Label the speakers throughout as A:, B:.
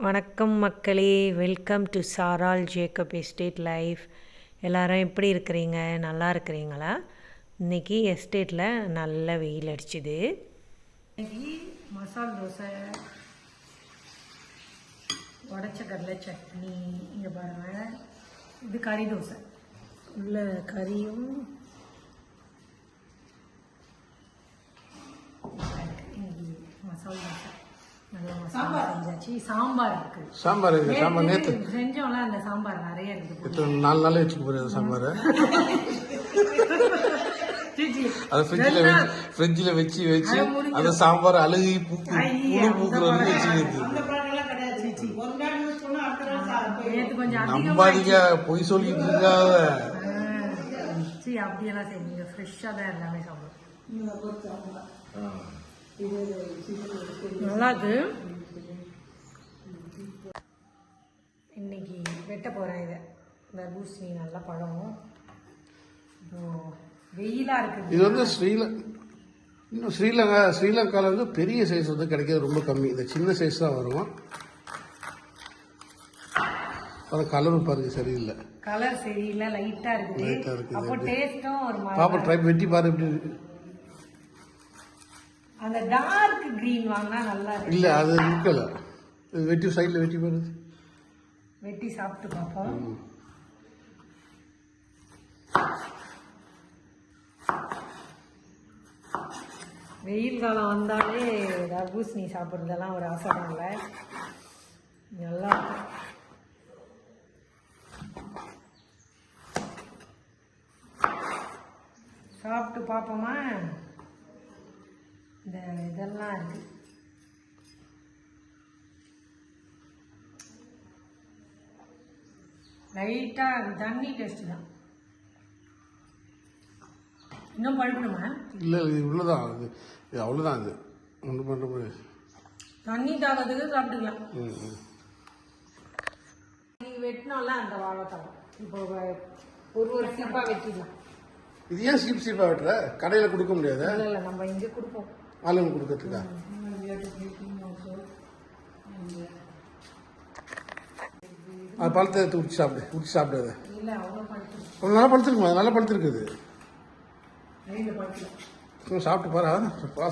A: வணக்கம் மக்களே, welcome to சாரால் ஜேக்கப் எஸ்டேட் லைஃப். எல்லாரும் எப்படி இருக்கிறீங்க? நல்லா இருக்கிறீங்களா? இன்றைக்கி எஸ்டேட்டில் நல்ல வெயில் அடிச்சுது. இன்றைக்கி மசால் தோசை, உடச்ச கடலை சட்னி, இங்கே பாருங்கள், இது கறி தோசை. உள்ள கறியும் மசால் தோசை, சாம்பார் இருக்கு.
B: சாம்பார் நேற்று
A: செஞ்சோம்ல, அந்த சாம்பார் நிறைய இருக்கு.
B: 4 நாள் வச்சுக்க போறது சாம்பார். அது ஃப்ரிட்ஜில் வச்சு அந்த சாம்பார் அழுகி பூக்குறது வச்சுக்கிறது. நம்பாதீங்க, பொய் சொல்லிட்டு இருக்காத.
A: அப்படியெல்லாம் செய்யுங்க, ஃப்ரெஷ்ஷாக தான் எல்லாமே சாப்பிடும். நல்லாது. இன்னைக்கு வெட்ட போகிறேன். இதை தர்பூசணி நல்ல பழம், வெயிலாக இருக்குது.
B: இது வந்து ஸ்ரீலங்காவில் வந்து பெரிய சைஸ் வந்து கிடைக்கிறது ரொம்ப கம்மி. இந்த சின்ன சைஸ் தான் வரும். அது கலரும் பாருங்க, சரியில்லை.
A: கலர் சரியில்லை, லைட்டாக இருக்குது. அப்போ டேஸ்ட்டும் ஒரு
B: பாப்பா ட்ரை வெட்டி பாரு எப்படி இருக்கு.
A: அந்த டார்க் கிரீன் வாங்கினா நல்லா இருக்கு.
B: இல்லை, அது இருக்கல. வெட்டி சைடில் வெட்டி பாரு,
A: வெட்டி சாப்பிட்டு பார்ப்போம். வெயில் காலம் வந்தாலே தர்பூசணி சாப்பிட்றதெல்லாம் ஒரு ஆசை தான்ல. நல்லா இருக்கும். சாப்பிட்டு பார்ப்போமா? இந்த இதெல்லாம் இருக்கு. லைட்டாக தண்ணி டேஸ்ட் தான். இன்னும் பழுக்கணுமா?
B: இல்லை, இது இவ்வளோதான். இது அவ்வளோதான். இது ஒன்று பண்ணுற மாதிரி
A: தண்ணி தாகிறதுக்கு சாப்பிட்டுக்கலாம். நீங்கள் வெட்டினோம்ல அந்த வாழைப்பழம், இப்போ ஒரு சீப்பாக வெட்டிடலாம்.
B: இது ஏன் சீப்பாக வெட்டுற? கடையில் கொடுக்க முடியாது.
A: இல்லை, நம்ம இங்கே கொடுப்போம்.
B: ஆளுங்க கொடுக்கறதுக்கா? அது பழத்தை எடுத்து உடிச்சு சாப்பிடாத. நல்லா பழுத்துருக்குமா? நல்லா பழுத்துருக்குது. சாப்பிட்டு பாரு.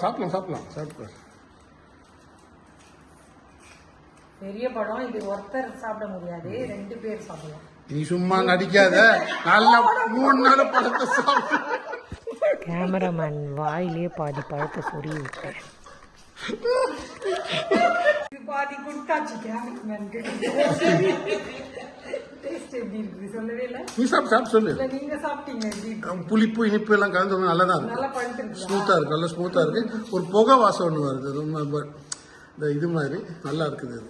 B: சாப்பிட்டு பாரு.
A: பெரிய பழம் இது, ஒருத்தர் சாப்பிட முடியாது, 2 பேர் சாப்பிடலாம்.
B: நீ சும்மா நடிக்காத. நல்லா 3 நாள் பழத்தை சாப்பிட்டு.
A: கேமராமேன் வாயிலே பாதி பழத்தை சொறி விட்டேன். பாதி கொடுத்தாச்சு கேமராமேனுக்கு. டேஸ்ட் எப்படி இருக்கு சொல்லவே இல்லை.
B: நீ சாப்பிட்டு சொல்லு.
A: நீங்க சாப்பிட்டீங்க.
B: புளிப்பு இனிப்பு எல்லாம் கலந்து நல்லா தான் இருக்கு. ஸ்மூத்தாக இருக்கு, நல்லா ஸ்மூத்தாக இருக்கு. ஒரு புகை வாசம் ஒன்று வருது, ரொம்ப இந்த இது மாதிரி நல்லா இருக்குது. இது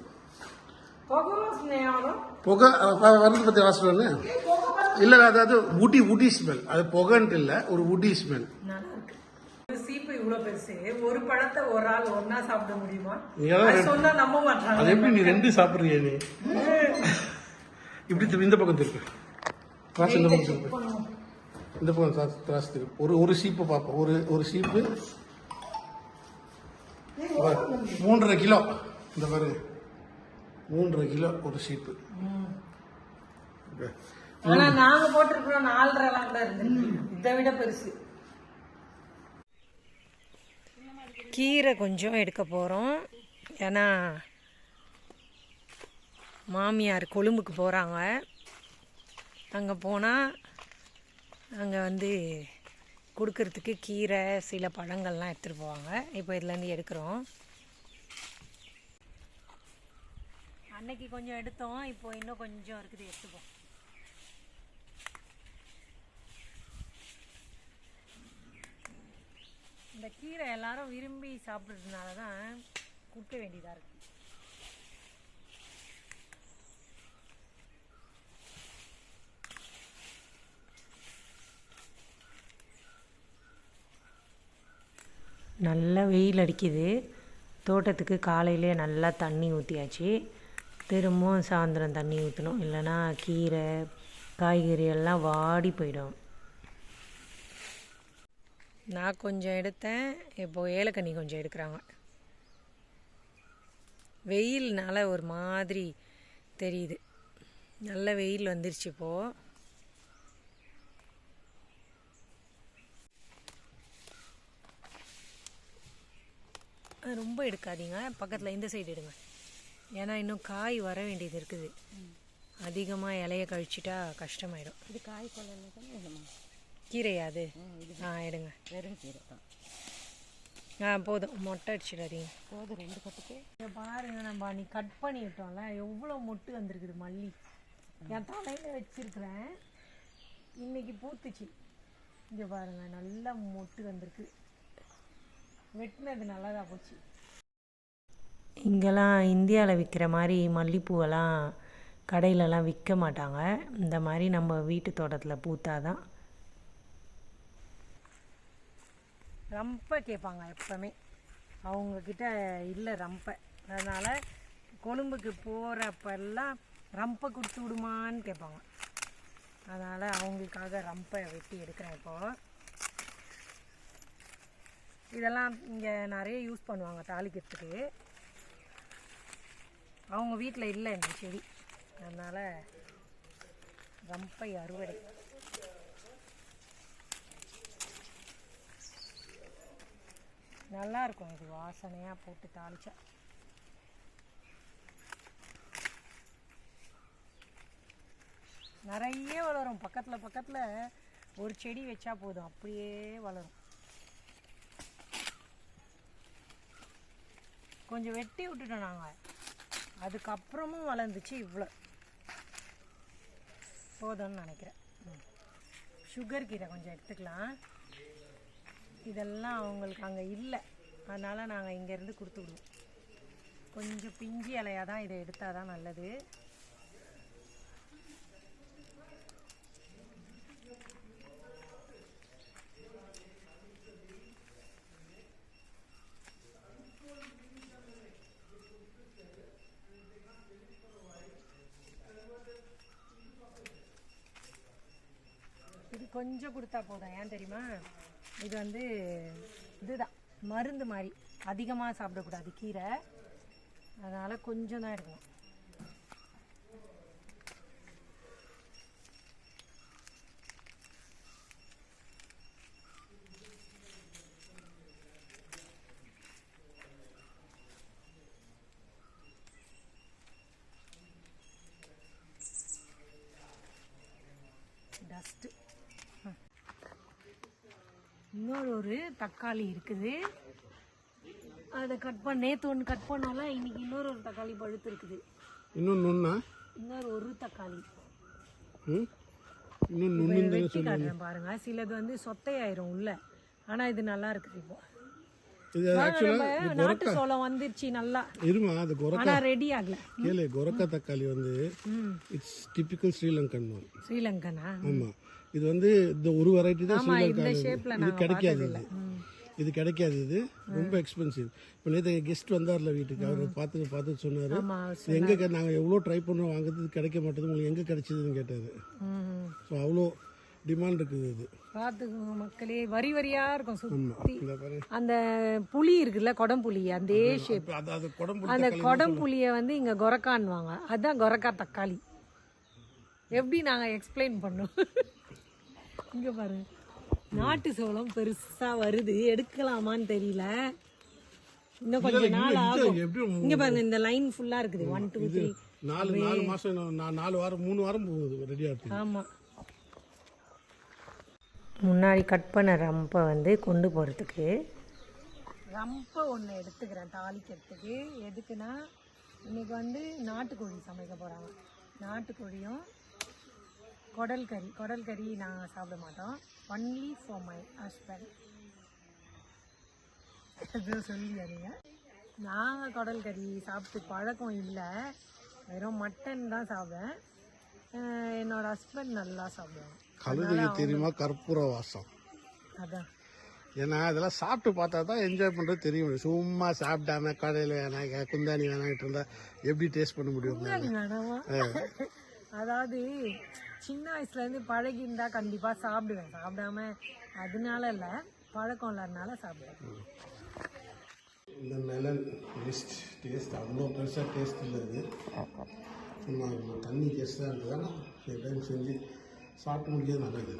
B: புகை வரது பற்றி வாசம் ஒன்று இல்லை, அதாவது உடி ஸ்மெல். அது புகைன்ட்டு இல்லை, ஒரு உடி ஸ்மெல்.
A: சீப்பு இவ்வளவு பெருசு, ஒரு பழத்தை ஒரு ஆள் ஒன்னா சாப்பிட முடியுமா? சொன்னா நம்ப மாட்டாங்க.
B: அது எப்படி நீ 2 சாப்பிடுறிய? நீ இப்படி இந்த பக்கம் இருக்கு, இந்த பக்கம் இருக்கு, இந்த பக்கம் கிராஸ் இருக்கு. ஒரு சீப்பு பார்ப்போம். ஒரு சீப்பு 3.5 கிலோ. இந்த பாருங்க, 3.5 கிலோ ஒரு சீப்பு.
A: ஆனா நாங்க போட்டிருக்கிறோம் 4.5 கூட இருந்து, இதை விட பெருசு. கீரை கொஞ்சம் எடுக்க போகிறோம். ஏன்னா மாமியார் கொழும்புக்கு போகிறாங்க. அங்கே போனால் அங்கே வந்து கொடுக்கறதுக்கு கீரை, சில பழங்கள்லாம் எடுத்துகிட்டு போவாங்க. இப்போ இதுலேருந்து எடுக்கிறோம். அன்னைக்கு கொஞ்சம் எடுத்தோம், இப்போ இன்னும் கொஞ்சம் இருக்குது, எடுத்துப்போம். இந்த கீரை எல்லாரும் விரும்பி சாப்பிட்றதுனால தான் கொடுக்க வேண்டியதாக இருக்கு. நல்லா வெயில் அடிக்குது. தோட்டத்துக்கு காலையிலே நல்லா தண்ணி ஊற்றியாச்சு. திரும்பவும் சாயந்தரம் தண்ணி ஊற்றணும், இல்லைன்னா கீரை காய்கறி எல்லாம் வாடி போயிடும். நான் கொஞ்சம் எடுத்தேன், இப்போது ஏலக்கண்ணி கொஞ்சம் எடுக்கிறாங்க. வெயில்னால ஒரு மாதிரி தெரியுது. நல்ல வெயில் வந்துருச்சு இப்போது. ரொம்ப எடுக்காதீங்க, பக்கத்தில் இந்த சைடு எடுங்க. ஏன்னா இன்னும் காய் வர வேண்டியது இருக்குது. அதிகமாக இலைய கழிச்சிட்டா கஷ்டமாயிடும்.
C: இது காய் கொள்ளல தானே
A: கீரையா அது? எடுங்க.
C: வெறும் கீரை தான்.
A: போதும், மொட்டை அடிச்சிடாதீங்க.
C: போதும் 2 கப்புக்கு.
A: இங்கே பாருங்க, நம்ம நீ கட் பண்ணி விட்டோம்ல, எவ்வளோ மொட்டு வந்திருக்குது. மல்லி என் தலையில் வச்சிருக்கிறேன், இன்னைக்கு பூத்துச்சு. இங்கே பாருங்க, நல்ல மொட்டு வந்திருக்கு. வெட்டினது நல்லதாக போச்சு. இங்கெல்லாம் இந்தியாவில் விற்கிற மாதிரி மல்லிப்பூவெல்லாம் கடையிலலாம் விற்க மாட்டாங்க. இந்த மாதிரி நம்ம வீட்டு தோட்டத்தில் பூத்தாதான். ரம்பை கேட்பாங்க எப்போவுமே, அவங்கக்கிட்ட இல்லை ரம்பை. அதனால் கொழும்புக்கு போகிறப்பெல்லாம் ரம்பை கொடுத்து விடுமான்னு கேட்பாங்க. அதனால் அவங்களுக்காக ரம்பை வெட்டி எடுக்கிறேன் இப்போது. இதெல்லாம் இங்கே நிறைய யூஸ் பண்ணுவாங்க தாளிக்கிறதுக்கு. அவங்க வீட்டில் இல்லை இந்த செடி, அதனால் ரம்பை அறுவடை. நல்லாயிருக்கும் இது, வாசனையாக போட்டு தாளிச்சா. நிறைய வளரும். பக்கத்தில் பக்கத்தில் ஒரு செடி வச்சா போதும், அப்படியே வளரும். கொஞ்சம் வெட்டி விட்டுட்டோம் நாங்கள், அதுக்கப்புறமும் வளர்ந்துச்சு. இவ்வளோ போதும்னு நினைக்கிறேன். சுகர் கீரை கொஞ்சம் எடுத்துக்கலாம். இதெல்லாம் அவங்களுக்கு அங்கே இல்லை, அதனால் நாங்கள் இங்கேருந்து கொடுத்து விடுவோம். கொஞ்சம் பிஞ்சி இலையாக தான், இதை எடுத்தால் தான் நல்லது. இது கொஞ்சம் கொடுத்தா போதும். ஏன் தெரியுமா, இது வந்து இதுதான் மருந்து மாதிரி, அதிகமாக சாப்பிடக்கூடாது கீரை, அதனால் கொஞ்சம் தான் எடுக்கணும். டஸ்ட்டு. இன்னொரு தக்காளி இருக்குது, அதை கட் பண்ண நேற்று ஒன்று கட் பண்ணோம்ல, இன்னைக்கு இன்னொரு தக்காளி பழுத்து இருக்குது. இன்னொரு தக்காளி வெட்டி காட்டுறேன் பாருங்க. சிலது வந்து சொத்தையாயிரும் உள்ள, ஆனா இது நல்லா இருக்குது. இப்போ நாட்டு சோளம் வந்துருச்சு நல்லா, ஆனா ரெடி ஆகல.
B: கொரக்கா தக்காளி வந்து இட்ஸ் டிபிக்கல் ஸ்ரீலங்கன்.
A: ஸ்ரீலங்கனா?
B: ஆமா, இது வந்து இந்த ஒரு வெரைட்டி தான்
A: இந்த ஷேப்ல
B: இது கிடைக்காது. இது கிடைக்காது, இது ரொம்ப எக்ஸ்பென்சிவ். இப்போ நேற்று கெஸ்ட் வந்தார்ல வீட்டுக்கு, அவர் பார்த்து சொன்னார், எங்கே நாங்கள் எவ்வளோ ட்ரை பண்ணுறோம் வாங்குறது கிடைக்க மாட்டேது, உங்களுக்கு எங்கே கிடைச்சதுன்னு கேட்டார். ஸோ அவ்வளோ டிமாண்ட் இருக்குது. இது
A: பார்த்துக்கோங்க மக்களே, வரி வரியா இருக்கும் சுற்றி. அந்த புளி இருக்குல்ல, கொடம்புளி, அதே ஷேப். அந்த கொடம்புளியை வந்து இங்கே கொரக்கான்வாங்க, அதுதான் கொரக்கா தக்காளி. எப்படி நாங்கள் எக்ஸ்பிளைன் பண்ணோம். இங்கே பாருங்க, நாட்டு சோளம் பெருசா வருது, எடுக்கலாமான்னு தெரியல, இன்னும் கொஞ்சம் நாள் ஆகும். இங்க பாருங்க, இந்த லைன் ஃபுல்லா இருக்குது. 1 2 3
B: 4 மாசம், 4 வாரம் 3 வாரம் போகுது ரெடியா இருக்கு.
A: ஆமா, முன்னாடி கட் பண்ண ரம்பை வந்து கொண்டு போகிறதுக்கு ரம்பை ஒன்று எடுத்துக்கிறேன் தாளிக்கிறதுக்கு. எதுக்குன்னா, இன்னைக்கு வந்து நாட்டுக்கோழி சமைக்க போகிறாங்க. நாட்டுக்கோழியும் குடல் கறி நாங்கள் சாப்பிட மாட்டோம், ஒன்லி ஃபார் மை ஹஸ்பண்ட். எதுவும் சொல்லியாதீங்க, நாங்கள் குடல் கறி சாப்பிட்டு பழக்கம் இல்லை, வெறும் மட்டன் தான் சாப்பிடுவேன். என்னோட ஹஸ்பண்ட் நல்லா சாப்பிடுவாங்க.
B: கழுதைக்கு தெரியுமா கற்பூர வாசம்?
A: அதான்,
B: ஏன்னா அதெல்லாம் சாப்பிட்டு பார்த்தா தான் என்ஜாய் பண்ணுறது தெரியும். சும்மா சாப்பிட்டாம கடையில் வேணாம் குந்தாணி வேணாங்கிட்டு இருந்தா எப்படி டேஸ்ட் பண்ண முடியும்?
A: அதாவது சின்ன வயசுலேருந்து பழகி இருந்தால் கண்டிப்பாக சாப்பிடுவேன், சாப்பிடாம அதனால இல்லை, பழக்கம் இல்லாதனால சாப்பிடுவேன்.
B: இந்த மெலன் டேஸ்ட் அவ்வளோ பெருசாக டேஸ்ட் இல்லை இது. சும்மா தண்ணி டேஸ்ட்டாக இருக்குது. ஆனால் சில டைம் செஞ்சு சாப்பிட்டு முடியாது நல்லது.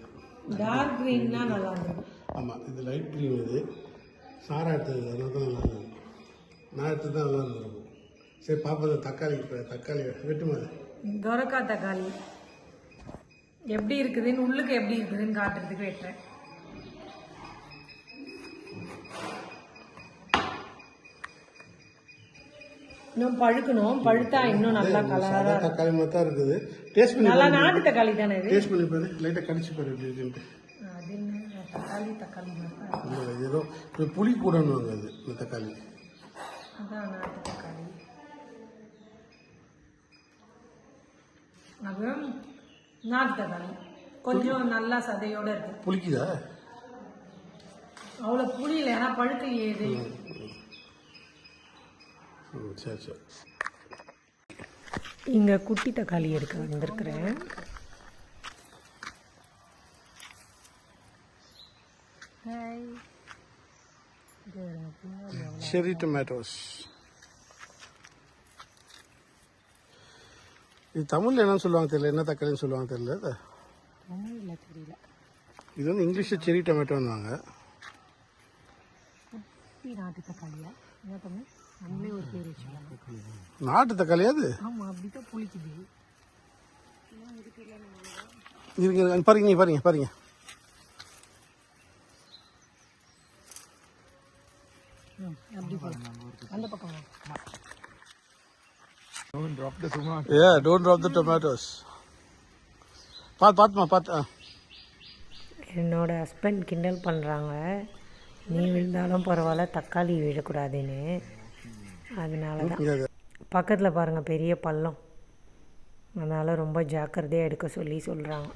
A: டார்க் க்ரீன்னா நல்லா இருக்கும்.
B: ஆமாம், இது லைட் க்ரீன். இது சாரா எடுத்தது, அதனால தான் நல்லா இருக்கும். நான் எடுத்து தான் நல்லா இருந்திருக்கும். சரி பாப்பா, இந்த தக்காளி வெட்டுமா?
A: கொரக்காய் தக்காளி எப்படி இருக்குதுன்னு, உள்ளுக்கு எப்படி இருக்குதுன்னு காட்டுறதுக்கு வெட்டுறேன். இன்னும் பழுக்கணும், பழுத்தா இன்னும் நல்லா கலராக
B: தக்காளி மாதிரி தான் இருக்குது. டேஸ்ட் பண்ணி
A: நல்லா நாட்டு தக்காளி தானே இது.
B: டேஸ்ட் பண்ணி பாரு, லைட்டாக கடிச்சு பாரு எப்படி இருக்குன்ட்டு.
A: அது என்ன தக்காளி மாதிரி தான்.
B: இல்லை, ஏதோ புளி கூடன்னுவாங்க அது, இந்த தக்காளி.
A: அதான் நாட்டு தக்காளி. அப்புறம் நாட்டு தக்காளி கொஞ்சம் நல்லா சதையோடு இருக்கு.
B: புளிக்குதா?
A: அவ்வளோ புளியில, ஏன்னா பழுக்கலையே இது.
B: சரி சரி.
A: இங்கே குட்டி தக்காளி எடுக்க வந்திருக்கிறேன்.
B: செரி டொமேட்டோஸ். இது தமிழில் என்னன்னு சொல்லுவாங்க தெரியல, என்ன தக்காளின்னு சொல்லுவாங்க தெரியல.
C: தமிழில் தெரியல.
B: இது வந்து இங்கிலீஷில் செரி டொமேட்டோன்னுவாங்க.
C: குட்டி நாட்டு தக்காளியா என்ன தமிழ்? நம்மளே ஒரு பேர் வச்சுக்கலாம்.
B: நாட்டு தக்காளியா அது?
C: ஆமாம், அப்படி தான் புளிக்குது.
B: இருங்க பாருங்க.
C: அப்படி போகலாம். அந்த பக்கம்
B: Don't drop the tomatoes. Yeah, don't drop the tomatoes. பார்த்து.
A: என்னோட ஹஸ்பண்ட் கிண்டல் பண்ணுறாங்க, நீ விழுந்தாலும் பரவாயில்ல தக்காளி விழக்கூடாதுன்னு. அதனால தான் பக்கத்தில் பாருங்கள் பெரிய பள்ளம், அதனால் ரொம்ப ஜாக்கிரதையாக எடுக்க சொல்கிறாங்க.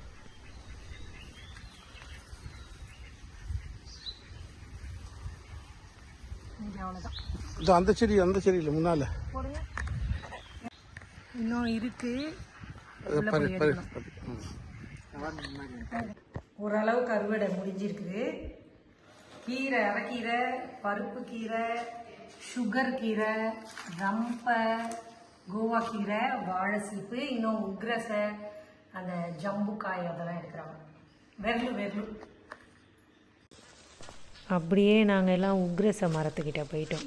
A: அவ்வளோதான்.
B: இது அந்த செடி இல்லை முன்னால்
A: இன்னும் இருக்கு. ஓரளவுக்கு அறுவடை முடிஞ்சிருக்குது. கீரை, அரைக்கீரை, பருப்பு கீரை, சுகர் கீரை, ரம்பை, கோவா கீரை, வாழை சீப்பு, இன்னும் உக்ரசை, அந்த ஜம்புக்காய் அதெல்லாம் எடுக்கிறாங்க. வெர்லு அப்படியே நாங்கள் எல்லாம் உக்ரச மரத்துக்கிட்ட போயிட்டோம்.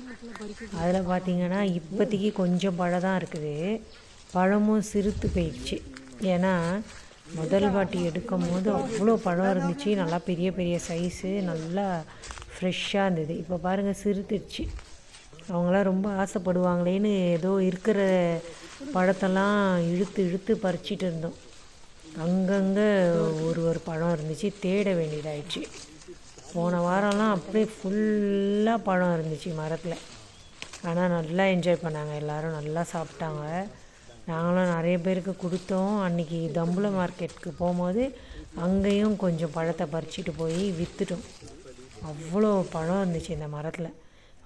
A: அதில் பார்த்திங்கன்னா இப்போதைக்கு கொஞ்சம் பழம் தான் இருக்குது. பழமும் சிறுத்து போயிடுச்சு. ஏன்னா முதல் வாட்டி எடுக்கும் போது அவ்வளோ பழம் இருந்துச்சு, நல்லா பெரிய பெரிய சைஸு, நல்லா ஃப்ரெஷ்ஷாக இருந்தது. இப்போ பாருங்கள் சிறுத்துடுச்சு. அவங்களாம் ரொம்ப ஆசைப்படுவாங்களேன்னு ஏதோ இருக்கிற பழத்தெல்லாம் இழுத்து பறிச்சிட்டு இருந்தோம். அங்கங்கே ஒரு பழம் இருந்துச்சு, தேட வேண்டியதாயிடுச்சு. போன வாரம்லாம் அப்படியே ஃபுல்லாக பழம் இருந்துச்சு மரத்தில். ஆனால் நல்லா என்ஜாய் பண்ணாங்க எல்லோரும், நல்லா சாப்பிட்டாங்க. நாங்களும் நிறைய பேருக்கு கொடுத்தோம். அன்றைக்கி தம்புல மார்க்கெட்டுக்கு போகும்போது அங்கேயும் கொஞ்சம் பழத்தை பறிச்சிட்டு போய் விற்றுட்டோம். அவ்வளோ பழம் இருந்துச்சு இந்த மரத்தில்,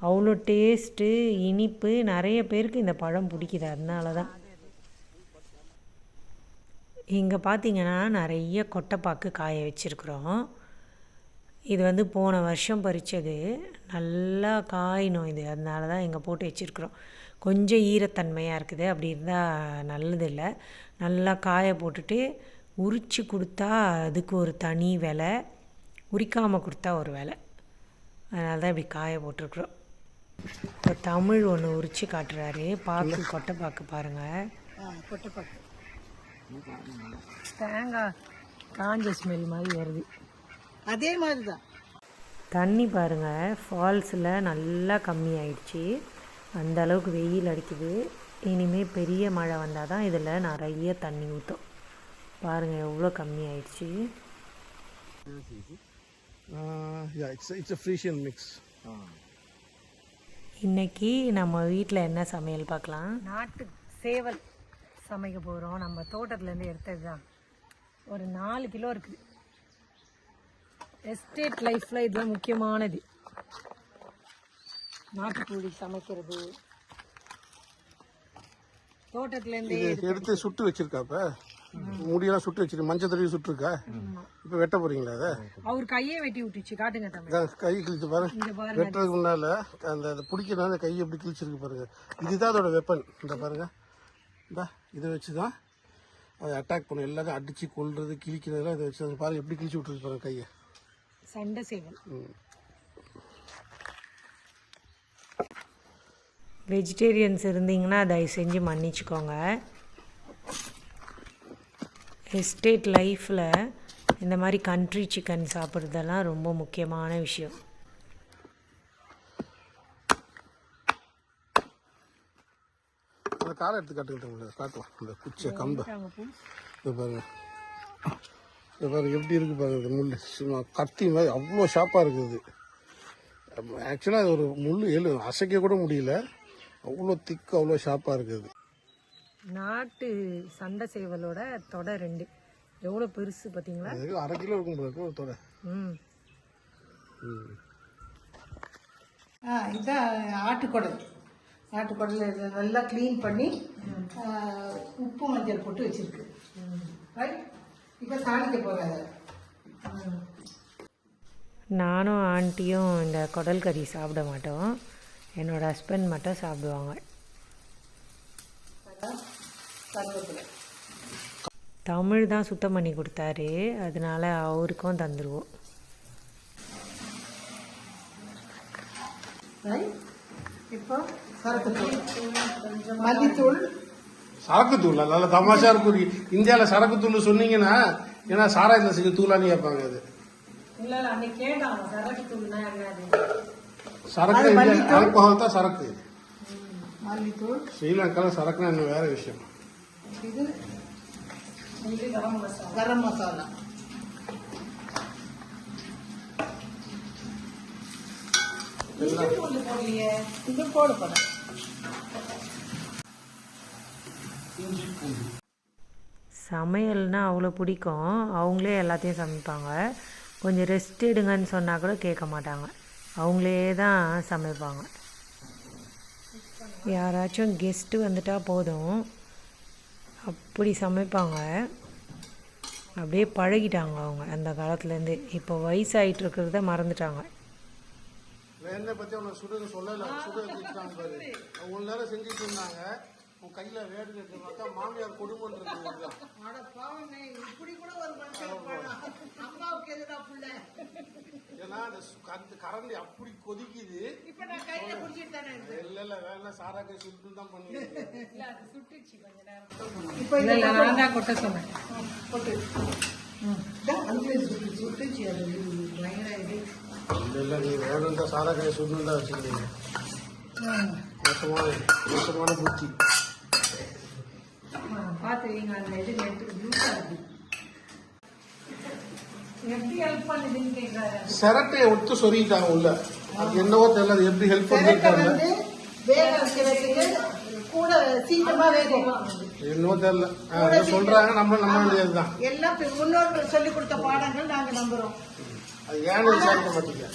A: அவ்வளோ டேஸ்ட்டு, இனிப்பு. நிறைய பேருக்கு இந்த பழம் பிடிக்குது, அதனால தான். இங்கே பார்த்திங்கன்னா நிறைய கொட்டைப்பாக்கு காய வச்சுருக்குறோம். இது வந்து போன வருஷம் பறித்தது, நல்லா காயணும் இது, அதனால தான் இங்கே போட்டு வச்சுருக்குறோம். கொஞ்சம் ஈரத்தன்மையாக இருக்குது, அப்படி இருந்தால் நல்லதில்லை. நல்லா காய போட்டுட்டு உரித்து கொடுத்தா அதுக்கு ஒரு தனி விலை, உரிக்காமல் கொடுத்தா ஒரு விலை. அதனால தான் இப்படி காய போட்டிருக்குறோம். இப்போ தமிழ் ஒன்று உரித்து காட்டுறாரு. கொட்டைப்பாக்கு பாருங்கள்.
C: கொட்டைப்பாக்கு
A: தேங்காய் காஞ்ச ஸ்மெல் மாதிரி வருது.
C: அதே மாதிரி தான்
A: தண்ணி பாருங்கள், ஃபால்ஸில் நல்லா கம்மியாயிடுச்சு. அந்த அளவுக்கு வெயில் அடிக்குது. இனிமேல் பெரிய மழை வந்தால் தான் இதில் நிறைய தண்ணி ஊற்றும். பாருங்கள் எவ்வளோ கம்மியாயிடுச்சு. இன்றைக்கி நம்ம வீட்டில் என்ன சமையல் பார்க்கலாம். நாட்டு சேவல் சமைக்க போகிறோம். நம்ம தோட்டத்துலேருந்து எடுத்தது தான். ஒரு 4 கிலோ இருக்குது. எஸ்டேட் லைஃப்பில் இதுதான் முக்கியமானது. நாட்டுக்கோழி சமைக்கிறது தோட்டத்துலேருந்தே
B: எடுத்து சுட்டு வச்சிருக்காப்ப. முடியெல்லாம் சுட்டு வச்சிருக்கு, மஞ்சள் தடவி சுட்டுருக்கா? இப்போ வெட்ட போறீங்களா அதை?
C: அவர் கையே வெட்டி விட்டுச்சு, காட்டுங்க தம்பி.
B: கை கிழிச்சு பாருங்க. வெட்டுறதுக்கு முன்னால அந்த பிடிக்கிறனால கை எப்படி கிழிச்சிருக்கு பாருங்க. இதுதான் அதோட வெப்பன். இந்த பாருங்க, இந்த இதை வச்சு தான் அதை அட்டாக் பண்ணும். எல்லாரும் அடிச்சு கொள்றது கிழிக்கிறதெல்லாம் இதை வச்சு பாருங்க எப்படி கிழிச்சு விட்டுருக்கு பாருங்க கையை.
C: சண்டை சேவல்.
A: வெஜிடேரியன்ஸ் இருந்தீங்கன்னா தயவு செஞ்சு மன்னிச்சுக்கோங்க. எஸ்டேட் லைஃப்பில் இந்த மாதிரி கண்ட்ரி சிக்கன் சாப்பிட்றதெல்லாம் ரொம்ப முக்கியமான விஷயம்.
B: அந்த காலை எடுத்து காட்டுக்கிட்டோம், காட்டலாம் இந்த குச்சை கம்பை. இது பாருங்க, இது பாருங்க எப்படி இருக்கு பாருங்க. இந்த முள் சும்மா கத்தி மாதிரி அவ்வளோ ஷார்ப்பாக இருக்குது. ஆக்சுவலாக அது ஒரு முள் அசைக்க கூட முடியல, அவ்வளோ திக்கு அவ்வளோ ஷார்ப்பாக இருக்குது.
C: நாட்டு சண்டை சேவலோட தொடை 2 எவ்வளோ பெருசு பார்த்தீங்களா?
B: அதுக்கு 1/2 கிலோ இருக்கும் போல இருக்கு ஒரு தொடை.
D: இதுதான் ஆட்டுக்குடல். ஆட்டுக்குடல் இதை நல்லா க்ளீன் பண்ணி உப்பு மஞ்சள் போட்டு வச்சிருக்கு. ரைட், இப்போ தாளிக்க போகாது.
A: நானும் ஆண்டியும் இந்த குடல் கறி சாப்பிட மாட்டோம், என்னோடய ஹஸ்பண்ட் மட்டும் சாப்பிடுவாங்க. தமிழ் தான் சுத்தம் பண்ணி கொடுத்தாரு, அதனால அவருக்கும் தந்துடுவோம்.
D: இப்போ சரக்குத்தூள், மல்லித்தூள்.
B: சரக்குத்தூள் நல்லா தமாஷா இருக்கும். இந்தியாவில் சரக்குத்தூள் சொன்னீங்கன்னா ஏன்னா சாராயத்தில் செஞ்ச தூளான்னு கேட்பாங்க. அது சரக்கு ஆல்கஹால் தான் சரக்கு.
D: மல்லித்தூள்.
B: ஸ்ரீலங்காவில் சரக்குனா இன்னும் வேற விஷயம்.
D: இது கரம் மசாலா. இது போடப்படும்.
A: சமையல்னால் அவ்வளோ பிடிக்கும், அவங்களே எல்லாத்தையும் சமைப்பாங்க. கொஞ்சம் ரெஸ்ட் எடுங்கன்னு சொன்னால் கூட கேட்க மாட்டாங்க, அவங்களே தான் சமைப்பாங்க. யாராச்சும் கெஸ்ட்டு வந்துட்டால் போதும் அப்படி சமைப்பாங்க. அப்படியே பழகிட்டாங்க அவங்க அந்த காலத்துலேருந்து. இப்போ வயசாகிட்டு இருக்கிறத மறந்துட்டாங்க.
B: வேலை பற்றி அவனை சுடுன்னு சொல்லலை, சுடு வச்சுட்டாங்க பாரு. ஒரு நேரம் செஞ்சுட்டு இருந்தாங்க, உன் கையில் வேடு கட்டுனாக்கா மாமியார் கொடுமன்றது. ஏன்னா அந்த கரண்டி அப்படி கொதிக்குது. இல்ல வேணா சாராக்கை சுட்டு தான் பண்ணுவேன்.
C: கொட்ட சொன்னேன்.
B: இல்ல நீ வேணும்டா சாராக்காயை சுட்டு தான் வச்சுக்கிறீங்க. மோசமான புத்தி.
C: பார்த்துவீங்க அந்த இது எப்படி ஹெல்ப் பண்ணுதுன்னு கேட்குறாரு.
B: சிரட்டையை ஒத்து சொல்லிட்டாங்க உள்ள, அது என்னவோ தெரியல, அது எப்படி ஹெல்ப் பண்ணிருக்காங்க
D: கூட சீக்கிரமா வேகும்.
B: என்னவோ தெரியல சொல்றாங்க, நம்ம நம்ப வேண்டியதுதான்.
D: எல்லாம் முன்னோர்கள் சொல்லி கொடுத்த பாடங்கள் நாங்க நம்புறோம்.
B: அது ஏன்னு விசாரிக்க மாட்டீங்க.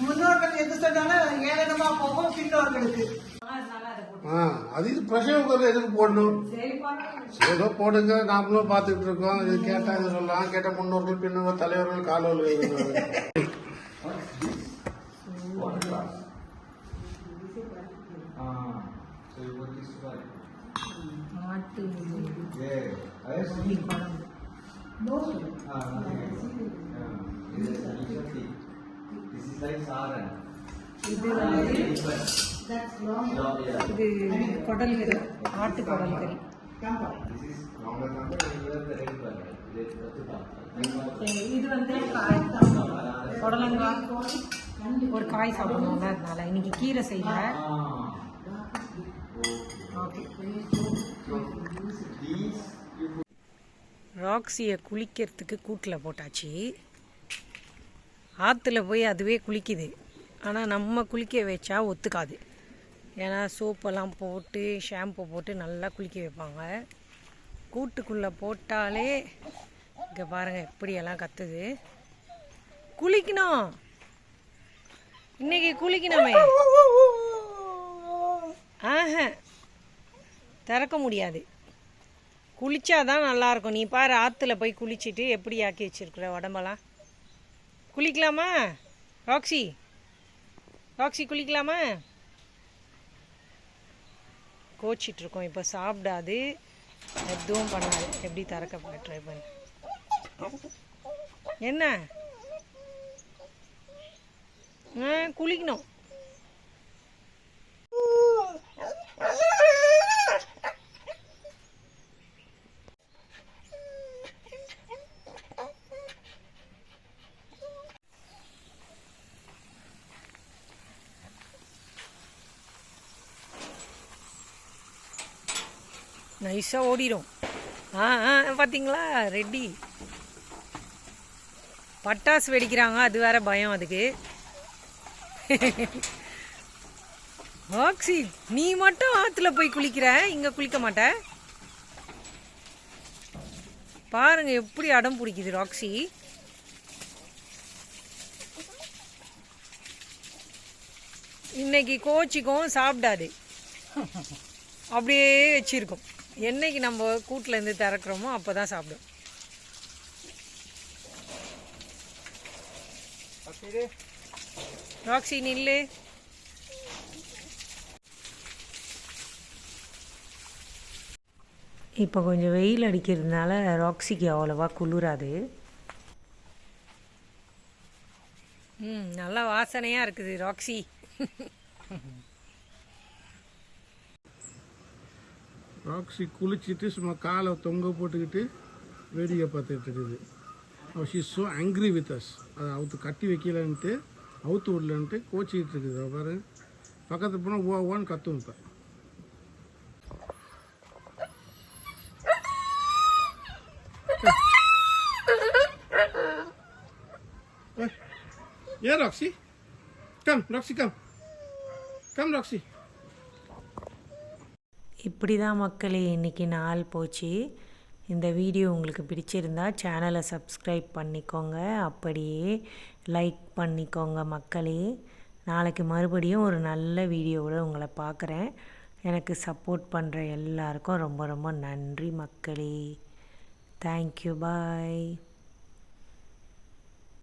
D: முன்னோர்கள் எது சொன்னாலும் ஏளனமா போகும் பின்னோர்களுக்கு.
B: அது இது ப்ரெஷர் குக்கர் எதுக்கு போடணும்? ஏதோ போடுங்க, நாமளும் பார்த்துட்டு இருக்கோம். இது கேட்டா இது சொல்லலாம், கேட்ட முன்னோர்கள் பின்னோர்கள் தலைவர்கள் காலவர்கள்.
C: இது குடல் கறி, ஆட்டு குடல் கறி. இது வந்து புடலங்காய் ஒரு காய் சாப்பிடணும்ல, அதனால இன்னைக்கு கீரை செய்யல.
A: ராக்ஸியை குளிக்கிறதுக்கு கூட்டில் போட்டாச்சு. ஆற்றுல போய் அதுவே குளிக்குது, ஆனால் நம்ம குளிக்க வச்சா ஒத்துக்காது. ஏன்னா சோப்பெல்லாம் போட்டு ஷாம்பு போட்டு நல்லா குளிக்க வைப்பாங்க. கூட்டுக்குள்ளே போட்டாலே இங்கே பாருங்கள் எப்படியெல்லாம் கத்துது. குளிக்கணும், இன்னைக்கு குளிக்கணுமே. ஆஹ திறக்க முடியாது, குளிச்சாதான் நல்லாயிருக்கும். நீ பாரு ஆற்றுல போய் குளிச்சுட்டு எப்படி ஆக்கி வச்சிருக்கிற உடம்பெல்லாம். குளிக்கலாமா ராக்ஸி? ராக்ஸி குளிக்கலாமா? கோச்சிட்ருக்கோம். இப்போ சாப்பிடாது, எதுவும் பண்ணாது. எப்படி திறக்க ட்ரை பண்ணு. என்ன குளிக்கணும். நைஸாக ஓடிடும். பார்த்தீங்களா ரெட்டி பட்டாசு வெடிக்கிறாங்க, அது வேற பயம் அதுக்கு. ராக்ஸி நீ மட்டும் ஆற்றுல போய் குளிக்கிற, இங்கே குளிக்க மாட்ட. பாருங்க எப்படி அடம் பிடிக்குது ராக்ஸி. இன்னைக்கு கோச்சிக்கும் சாப்பிடாது, அப்படியே வச்சிருக்கோம். என்னைக்கு நம்ம கூட்டிலேருந்து திறக்கிறோமோ அப்போ தான் சாப்பிடும். ராக்ஸி நில்லு. இப்போ கொஞ்சம் வெயில் அடிக்கிறதுனால ராக்ஸிக்கு அவ்வளோவா குளிராது. நல்லா வாசனையாக இருக்குது ராக்ஸி.
B: ராக்ஸி குளிச்சுட்டு சும்மா காலை தொங்க போட்டுக்கிட்டு வேடிக்கை பார்த்துட்டு இருக்குது. She is so angry with us. அதை அவுத்து கட்டி வைக்கலன்ட்டு அவுத்து விடலன்ட்டு கோச்சிக்கிட்டு இருக்குது. பாரு பக்கத்தில் போனால் ஓவான்னு கத்தும். இப்போ ஏன் Roxy? Come Roxy, come come Roxy.
A: இப்படி தான் மக்களே இன்றைக்கி நாள் போச்சு. இந்த வீடியோ உங்களுக்கு பிடிச்சிருந்தா சேனலை சப்ஸ்கிரைப் பண்ணிக்கோங்க, அப்படியே லைக் பண்ணிக்கோங்க மக்களே. நாளைக்கு மறுபடியும் ஒரு நல்ல வீடியோவோட உங்களை பார்க்குறேன். எனக்கு சப்போர்ட் பண்ணுற எல்லாருக்கும் ரொம்ப ரொம்ப நன்றி மக்களே. தேங்க்யூ, பாய்.